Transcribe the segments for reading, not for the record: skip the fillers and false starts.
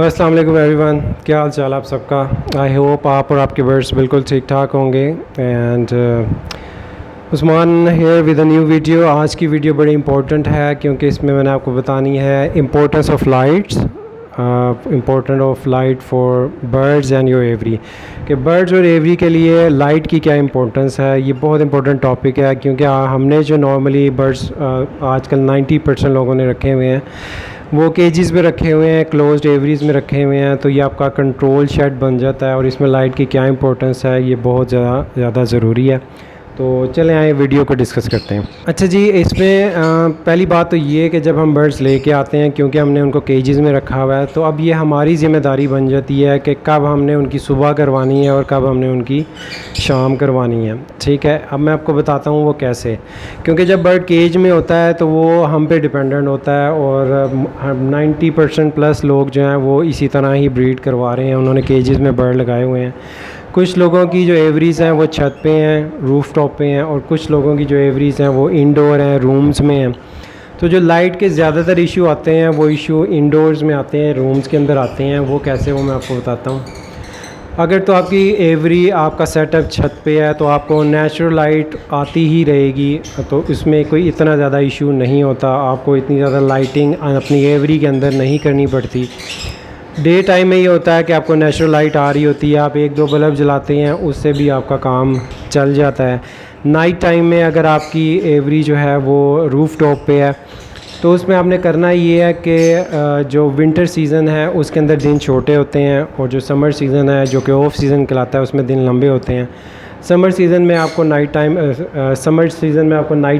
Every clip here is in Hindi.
अस्सलाम वालेकुम एवरीवन, क्या हाल चाल आप सबका। आई होप आप और आपके बर्ड्स बिल्कुल ठीक ठाक होंगे। And Usman here with a new video. आज की वीडियो बड़ी इंपॉर्टेंट है क्योंकि इसमें मैंने आपको बतानी है importance of lights, important of light for birds and your every. कि बर्ड्स और एवरी के लिए लाइट की क्या इंपॉर्टेंस है, ये बहुत इंपॉर्टेंट टॉपिक है क्योंकि हमने जो नॉर्मली बर्ड्स आजकल 90% लोगों ने रखे हुए हैं वो केजेस में रखे हुए हैं, क्लोज्ड एवरीज़ में रखे हुए हैं। तो ये आपका कंट्रोल शेड बन जाता है और इसमें लाइट की क्या इंपॉर्टेंस है ये बहुत ज़्यादा ज़रूरी है। तो चलें आए वीडियो को डिस्कस करते हैं। अच्छा जी, इसमें पहली बात तो ये है कि जब हम बर्ड्स लेके आते हैं क्योंकि हमने उनको केजेस में रखा हुआ है तो अब ये हमारी ज़िम्मेदारी बन जाती है कि कब हमने उनकी सुबह करवानी है और कब हमने उनकी शाम करवानी है। ठीक है, अब मैं आपको बताता हूँ वो कैसे। क्योंकि जब बर्ड केज में होता है तो वो हम पे डिपेंडेंट होता है और 90% प्लस लोग जो हैं वो इसी तरह ही ब्रीड करवा रहे हैं, उन्होंने केजेस में बर्ड लगाए हुए हैं। कुछ लोगों की जो एवरीज़ हैं वो छत पे हैं, रूफ़ टॉप पे हैं, और कुछ लोगों की जो एवरीज़ हैं वो इंडोर हैं, रूम्स में हैं। तो जो लाइट के ज़्यादातर इशू आते हैं वो इशू इंडोर्स में आते हैं, रूम्स के अंदर आते हैं। वो कैसे, वो मैं आपको बताता हूँ। अगर तो आपकी एवरी, आपका सेटअप छत पे है तो आपको नेचुरल लाइट आती ही रहेगी, तो इसमें कोई इतना ज़्यादा इशू नहीं होता, आपको इतनी ज़्यादा लाइटिंग अपनी एवरी के अंदर नहीं करनी पड़ती। डे टाइम में ये होता है कि आपको नेचुरल लाइट आ रही होती है, आप एक दो बल्ब जलाते हैं, उससे भी आपका काम चल जाता है। नाइट टाइम में अगर आपकी एवरी जो है वो रूफ़ टॉप पे है तो उसमें आपने करना ये है कि जो विंटर सीज़न है उसके अंदर दिन छोटे होते हैं और जो समर सीज़न है जो कि ऑफ सीज़न कहलाता है उसमें दिन लंबे होते हैं। समर सीज़न में आपको नाइट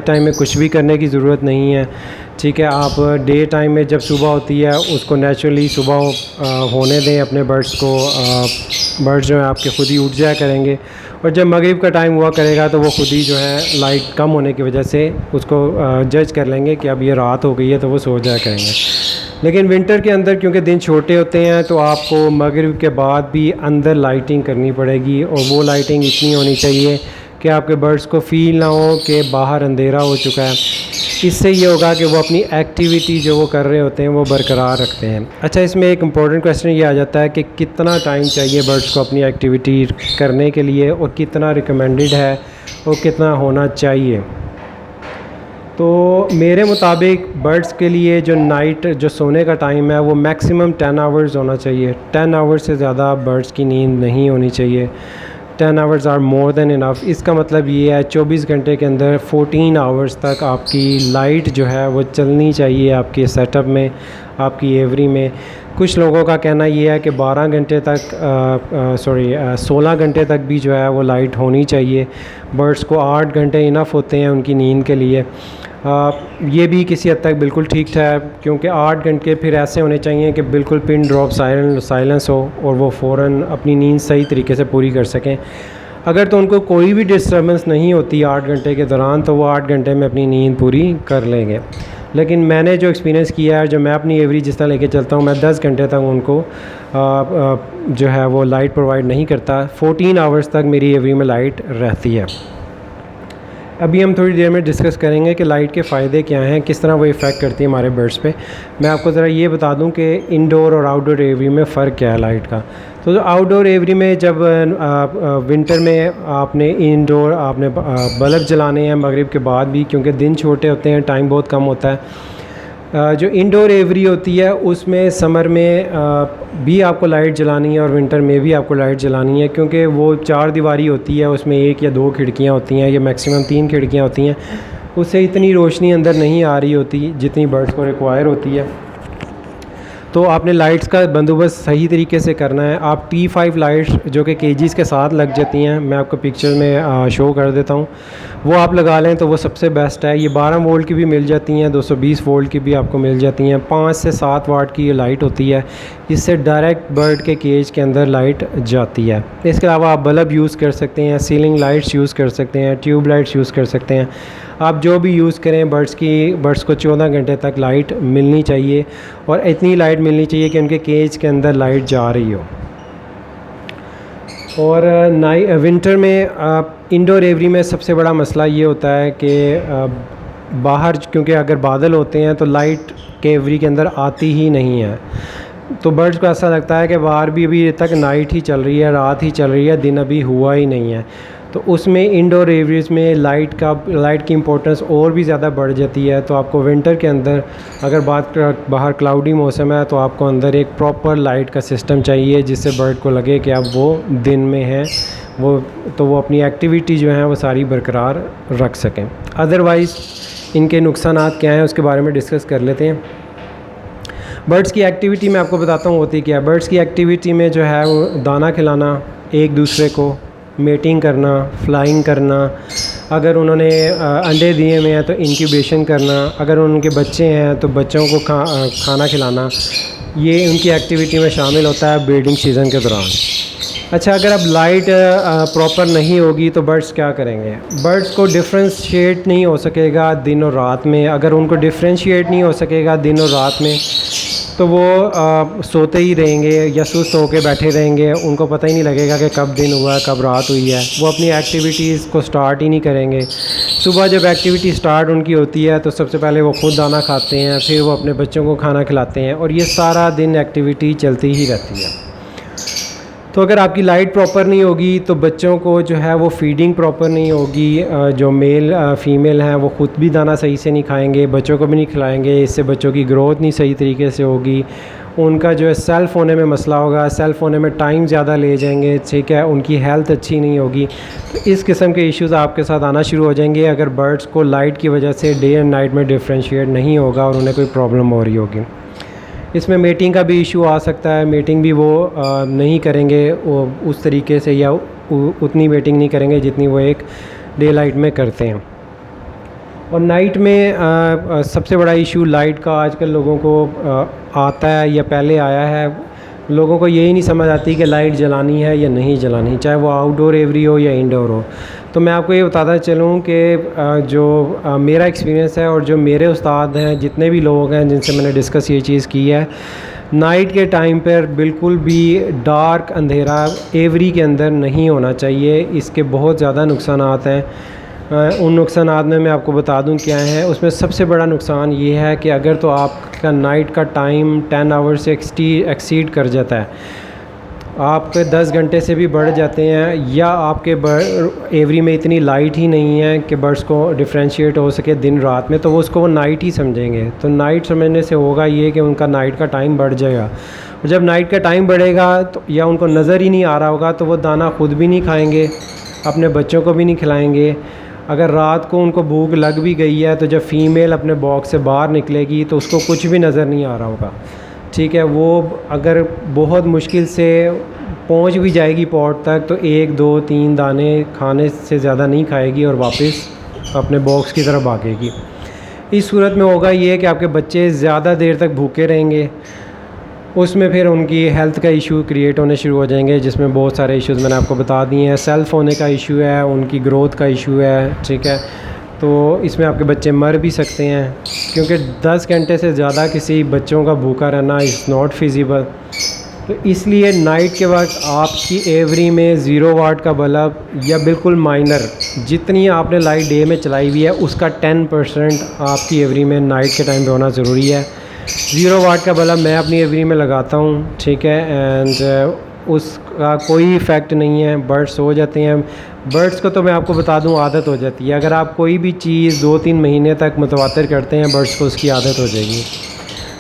टाइम में कुछ भी करने की ज़रूरत नहीं है। ठीक है, आप डे टाइम में जब सुबह होती है उसको नेचुरली सुबह होने दें अपने बर्ड्स को। बर्ड्स जो हैं आपके ख़ुद ही उठ जाया करेंगे और जब मगरिब का टाइम हुआ करेगा तो वो ख़ुद ही जो है लाइट कम होने की वजह से उसको जज कर लेंगे कि अब ये रात हो गई है तो वो सो जाया करेंगे। लेकिन विंटर के अंदर क्योंकि दिन छोटे होते हैं तो आपको मगरिब के बाद भी अंदर लाइटिंग करनी पड़ेगी और वो लाइटिंग इतनी होनी चाहिए कि आपके बर्ड्स को फ़ील ना हो कि बाहर अंधेरा हो चुका है। इससे ये होगा कि वो अपनी एक्टिविटी जो वो कर रहे होते हैं वो बरकरार रखते हैं। अच्छा, इसमें एक इम्पॉर्टेंट क्वेश्चन ये आ जाता है कि कितना टाइम चाहिए बर्ड्स को अपनी एक्टिविटी करने के लिए और कितना रिकमेंडेड है और कितना होना चाहिए। तो मेरे मुताबिक बर्ड्स के लिए जो नाइट जो सोने का टाइम है वो मैक्सिमम 10 आवर्स होना चाहिए। 10 आवर्स से ज़्यादा बर्ड्स की नींद नहीं होनी चाहिए। 10 hours are more than enough. इसका मतलब ये है 24 घंटे के अंदर 14 आवर्स तक आपकी लाइट जो है वो चलनी चाहिए आपके सेटअप में, आपकी एवरी में। कुछ लोगों का कहना ये है कि 12 घंटे तक 16 घंटे तक भी जो है वो लाइट होनी चाहिए। बर्ड्स को 8 घंटे इनफ होते हैं उनकी नींद के लिए। ये भी किसी हद तक बिल्कुल ठीक है क्योंकि 8 घंटे फिर ऐसे होने चाहिए कि बिल्कुल पिन ड्रॉप साइलेंस हो और वो फ़ौरन अपनी नींद सही तरीके से पूरी कर सकें। अगर तो उनको कोई भी डिस्टर्बेंस नहीं होती 8 घंटे के दौरान तो वो 8 घंटे में अपनी नींद पूरी कर लेंगे। लेकिन मैंने जो एक्सपीरियंस किया है, जो मैं अपनी एवरी जिस तरह लेके चलता हूँ, मैं 10 घंटे तक उनको जो है वो लाइट प्रोवाइड नहीं करता। 14 आवर्स तक मेरी एवरी में लाइट रहती है। अभी हम थोड़ी देर में डिस्कस करेंगे कि लाइट के फ़ायदे क्या हैं, किस तरह वो इफ़ेक्ट करती है हमारे बर्ड्स पे। मैं आपको ज़रा ये बता दूं कि इंडोर और आउटडोर एवरी में फ़र्क क्या है लाइट का। तो आउटडोर एवरी में जब विंटर में आपने बल्ब जलाने हैं मगरिब के बाद भी, क्योंकि दिन छोटे होते हैं, टाइम बहुत कम होता है। जो इंडोर एवरी होती है उसमें समर में भी आपको लाइट जलानी है और विंटर में भी आपको लाइट जलानी है, क्योंकि वो 4 दीवारी होती है, उसमें 1 या 2 खिड़कियाँ होती हैं, या मैक्सिमम 3 खिड़कियाँ होती हैं। उससे इतनी रोशनी अंदर नहीं आ रही होती जितनी बर्ड्स को रिक्वायर होती है। तो आपने लाइट्स का बंदोबस्त सही तरीके से करना है। आप T5 लाइट्स जो कि केजीज़ के साथ लग जाती हैं, मैं आपको पिक्चर में शो कर देता हूँ, वो आप लगा लें तो वो सबसे बेस्ट है। ये 12 वोल्ट की भी मिल जाती हैं, 220 वोल्ट की भी आपको मिल जाती हैं। 5 से 7 वाट की ये लाइट होती है, इससे डायरेक्ट बर्ड के केज के अंदर लाइट जाती है। इसके अलावा आप बल्ब यूज़ कर सकते हैं, सीलिंग लाइट्स यूज़ कर सकते हैं, ट्यूब लाइट्स यूज़ कर सकते हैं। आप जो भी यूज़ करें, बर्ड्स को 14 घंटे तक लाइट मिलनी चाहिए और इतनी लाइट मिलनी चाहिए कि उनके केज के अंदर लाइट जा रही हो। और विंटर में इंडोर एवरी में सबसे बड़ा मसला ये होता है कि बाहर क्योंकि अगर बादल होते हैं तो लाइट के एवरी के अंदर आती ही नहीं है। तो बर्ड्स को ऐसा लगता है कि बाहर भी अभी तक नाइट ही चल रही है, रात ही चल रही है, दिन अभी हुआ ही नहीं है। तो उसमें इंडोर एरियाज़ में लाइट की इम्पोर्टेंस और भी ज़्यादा बढ़ जाती है। तो आपको विंटर के अंदर अगर बाहर क्लाउडी मौसम है तो आपको अंदर एक प्रॉपर लाइट का सिस्टम चाहिए, जिससे बर्ड को लगे कि अब वो दिन में है, वो अपनी एक्टिविटी जो है वो सारी बरकरार रख सकें। अदरवाइज़ इनके नुकसानात क्या हैं उसके बारे में डिस्कस कर लेते हैं। बर्ड्स की एक्टिविटी मैं आपको बताता हूँ होती क्या है। बर्ड्स की एक्टिविटी में जो है वो दाना खिलाना एक दूसरे को, मेटिंग करना, फ्लाइंग करना, अगर उन्होंने अंडे दिए हुए हैं तो इंक्यूबेशन करना, अगर उनके बच्चे हैं तो बच्चों को खाना खिलाना, ये उनकी एक्टिविटी में शामिल होता है ब्रीडिंग सीज़न के दौरान। अच्छा, अगर अब लाइट प्रॉपर नहीं होगी तो बर्ड्स क्या करेंगे? बर्ड्स को डिफ्रेंशिएट नहीं हो सकेगा दिन और रात में। अगर उनको डिफ्रेंशिएट नहीं हो सकेगा दिन और रात में तो वो सोते ही रहेंगे या सुस्त होकर बैठे रहेंगे। उनको पता ही नहीं लगेगा कि कब दिन हुआ है, कब रात हुई है। वो अपनी एक्टिविटीज़ को स्टार्ट ही नहीं करेंगे। सुबह जब एक्टिविटी स्टार्ट उनकी होती है तो सबसे पहले वो खुद दाना खाते हैं, फिर वो अपने बच्चों को खाना खिलाते हैं, और ये सारा दिन एक्टिविटी चलती ही रहती है। तो अगर आपकी लाइट प्रॉपर नहीं होगी तो बच्चों को जो है वो फीडिंग प्रॉपर नहीं होगी। जो मेल फ़ीमेल हैं वो ख़ुद भी दाना सही से नहीं खाएंगे, बच्चों को भी नहीं खिलाएंगे। इससे बच्चों की ग्रोथ नहीं सही तरीके से होगी। उनका जो है सेल्फ़ होने में मसला होगा, सेल्फ़ होने में टाइम ज़्यादा ले जाएंगे, ठीक है। उनकी हेल्थ अच्छी नहीं होगी। तो इस किस्म के इश्यूज़ आपके साथ आना शुरू हो जाएंगे अगर बर्ड्स को लाइट की वजह से डे एंड नाइट में डिफ्रेंशिएट नहीं होगा और उन्हें कोई प्रॉब्लम हो रही होगी। इसमें मेटिंग का भी इशू आ सकता है। मेटिंग भी वो नहीं करेंगे वो उस तरीके से, या उतनी मेटिंग नहीं करेंगे जितनी वो एक डे लाइट में करते हैं। और नाइट में सबसे बड़ा इशू लाइट का आजकल लोगों को आता है या पहले आया है। लोगों को यही नहीं समझ आती कि लाइट जलानी है या नहीं जलानी, चाहे वो आउटडोर एवरी हो या इंडोर हो। तो मैं आपको ये बताता चलूँ कि जो मेरा एक्सपीरियंस है और जो मेरे उस्ताद हैं, जितने भी लोग हैं जिनसे मैंने डिस्कस ये चीज़ की है, नाइट के टाइम पर बिल्कुल भी डार्क अंधेरा एवरी के अंदर नहीं होना चाहिए। इसके बहुत ज़्यादा नुकसानात हैं। उन नुकसानात में मैं आपको बता दूं क्या है। उसमें सबसे बड़ा नुकसान ये है कि अगर तो आपका नाइट का टाइम 10 आवर से एक्सीड कर जाता है, आपके 10 घंटे से भी बढ़ जाते हैं, या आपके एवरी में इतनी लाइट ही नहीं है कि बर्ड्स को डिफ्रेंशिएट हो सके दिन रात में, तो वो उसको वो नाइट ही समझेंगे। तो नाइट समझने से होगा ये कि उनका नाइट का टाइम बढ़ जाएगा। और जब नाइट का टाइम बढ़ेगा तो या उनको नज़र ही नहीं आ रहा होगा तो वो दाना खुद भी नहीं खाएँगे, अपने बच्चों को भी नहीं खिलाएँगे। अगर रात को उनको भूख लग भी गई है तो जब फ़ीमेल अपने बॉक्स से बाहर निकलेगी तो उसको कुछ भी नज़र नहीं आ रहा होगा, ठीक है। वो अगर बहुत मुश्किल से पहुंच भी जाएगी पॉट तक तो 1, 2, 3 दाने खाने से ज़्यादा नहीं खाएगी और वापस अपने बॉक्स की तरफ भागेगी। इस सूरत में होगा ये कि आपके बच्चे ज़्यादा देर तक भूखे रहेंगे। उसमें फिर उनकी हेल्थ का इशू क्रिएट होने शुरू हो जाएंगे, जिसमें बहुत सारे इश्यूज़ मैंने आपको बता दिए हैं। सेल्फ़ होने का इशू है, उनकी ग्रोथ का इशू है, ठीक है। तो इसमें आपके बच्चे मर भी सकते हैं, क्योंकि 10 घंटे से ज़्यादा किसी बच्चों का भूखा रहना इज़ नॉट फिजिबल। तो इसलिए नाइट के वक्त आपकी एवरी में 0 वाट का बल्ब या बिल्कुल माइनर जितनी आपने लाइट डे में चलाई हुई है उसका 10% आपकी एवरी में नाइट के टाइम पे होना ज़रूरी है। 0 वाट का बल्ब मैं अपनी एवरी में लगाता हूँ, ठीक है। एंड उसका कोई इफ़ेक्ट नहीं है, बर्ड्स सो जाते हैं। बर्ड्स को तो मैं आपको बता दूं आदत हो जाती है। अगर आप कोई भी चीज़ 2-3 महीने तक मुतवातिर करते हैं, बर्ड्स को उसकी आदत हो जाएगी।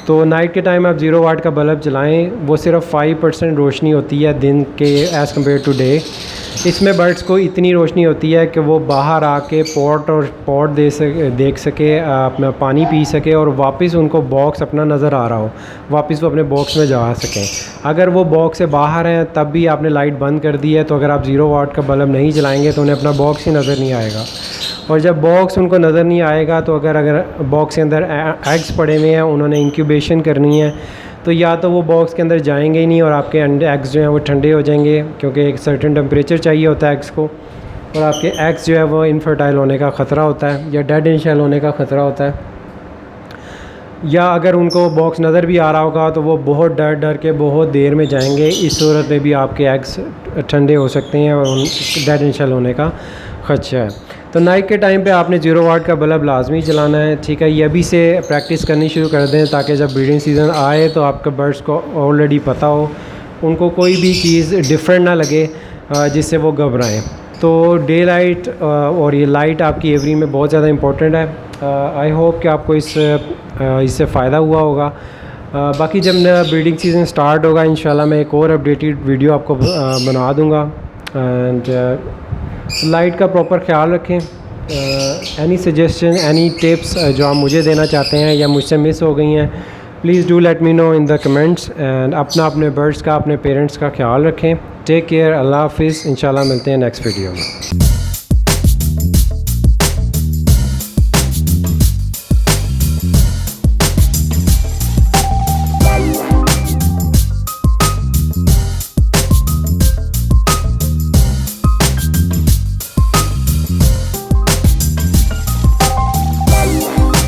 तो नाइट के टाइम आप 0 वाट का बल्ब जलाएं, वो सिर्फ 5% रोशनी होती है दिन के एज़ कम्पेयर टू डे। इसमें बर्ड्स को इतनी रोशनी होती है कि वो बाहर आके पॉट देख सके, अपना पानी पी सके, और वापस उनको बॉक्स अपना नज़र आ रहा हो, वापस वो अपने बॉक्स में जा सकें। अगर वो बॉक्स से बाहर हैं तब भी आपने लाइट बंद कर दी है, तो अगर आप 0 वाट का बल्ब नहीं जलाएंगे तो उन्हें अपना बॉक्स ही नज़र नहीं आएगा। और जब बॉक्स उनको नज़र नहीं आएगा तो अगर बॉक्स के अंदर एग्स पड़े हुए हैं, उन्होंने इंक्यूबेशन करनी है, तो या तो वो बॉक्स के अंदर जाएंगे ही नहीं और आपके एग्स जो हैं वो ठंडे हो जाएंगे, क्योंकि एक सर्टेन टेम्परेचर चाहिए होता है एग्स को, और आपके एग्स जो है वो इनफर्टाइल होने का ख़तरा होता है या डेड इन शेल होने का ख़तरा होता है। या अगर उनको बॉक्स नज़र भी आ रहा होगा तो वो बहुत डर के बहुत देर में जाएंगे। इस सूरत में भी आपके एग्स ठंडे हो सकते हैं और डेड इन शेल होने का खदशा है। तो नाइट के टाइम पे आपने 0 वाट का बल्ब लाजमी जलाना है, ठीक है। ये अभी से प्रैक्टिस करनी शुरू कर दें ताकि जब ब्रीडिंग सीज़न आए तो आपके बर्ड्स को ऑलरेडी पता हो, उनको कोई भी चीज़ डिफरेंट ना लगे जिससे वो घबराएं। तो डे लाइट और ये लाइट आपकी एवरी में बहुत ज़्यादा इंपॉर्टेंट है। आई होप कि आपको इससे फ़ायदा हुआ होगा। बाकी जब ब्रीडिंग सीज़न स्टार्ट होगा इंशाल्लाह मैं एक और अपडेटेड वीडियो आपको बना दूँगा। एंड लाइट का प्रॉपर ख्याल रखें। एनी सजेशन, एनी टिप्स जो आप मुझे देना चाहते हैं या मुझसे मिस हो गई हैं, please do let me know in the comments. And अपने बर्ड्स का, अपने पेरेंट्स का ख्याल रखें। टेक केयर, अल्लाह हाफिज़। इंशाल्लाह मिलते हैं नेक्स्ट वीडियो में।